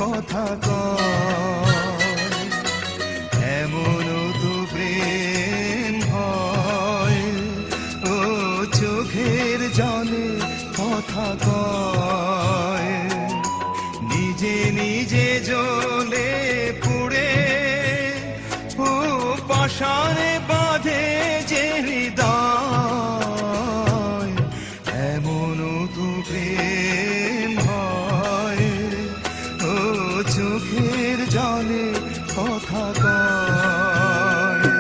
কথা কয়। এমন তো প্রেম হয়, ও চোখের জলে কথা কয়। নিজে নিজে জ্বলে পুড়ে ও পাশানে বাঁধে যে হৃদয়। এমন তো প্রেম হয়, ও চোখের জলে কথা কয়।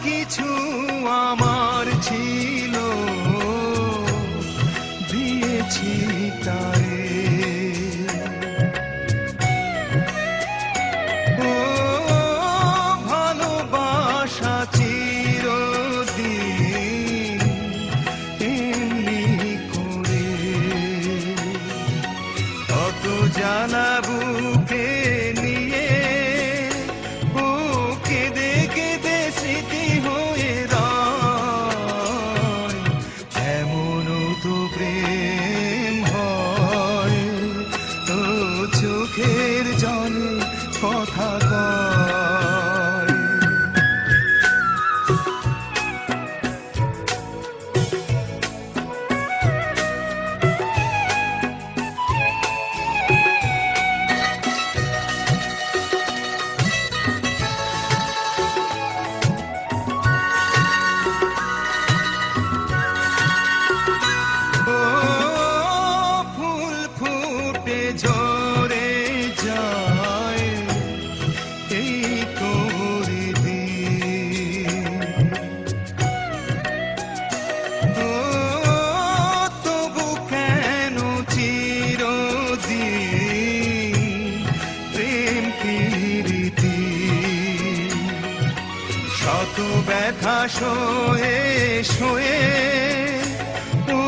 কিছু আমার ছিল দিয়েছি তারে, ও ভালোবাসা চিরদিন এমনি করে। কত জ্বালা বুকে নিয়ে ও কেঁদে কেঁদে স্মৃতি হয়ে রয়। এমন তো প্রেম হয়, তো চোখের জলে কথা কয়। ঝরে যায় এই তোরে দিন, ও তবু কেন চিরদিন প্রেম প্রীতি। শত ব্যথা সয়ে সয়ে ও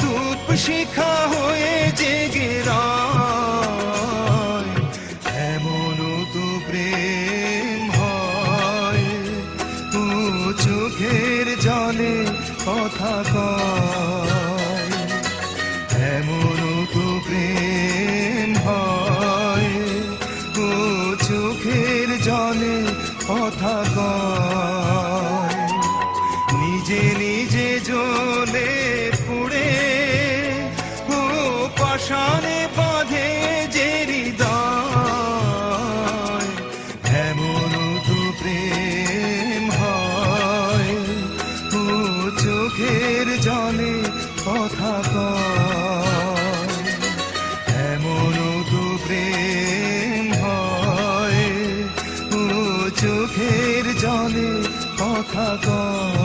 ধূপ শিখা হয়ে জেগে রয়। এমন তো প্রেম হয়, ও চোখের জলে কথা কয়। এমন তো প্রেম হয়, ও চোখের জলে কথা কয়। নিজে নিজে জ্বলে পুড়ে ও পাশানে বাঁধে যে হৃদয়। এমন তো প্রেম হয়, ও চোখের জলে কথা কয়। এমন তো প্রেম হয়, ও চোখের জলে কথা কয়।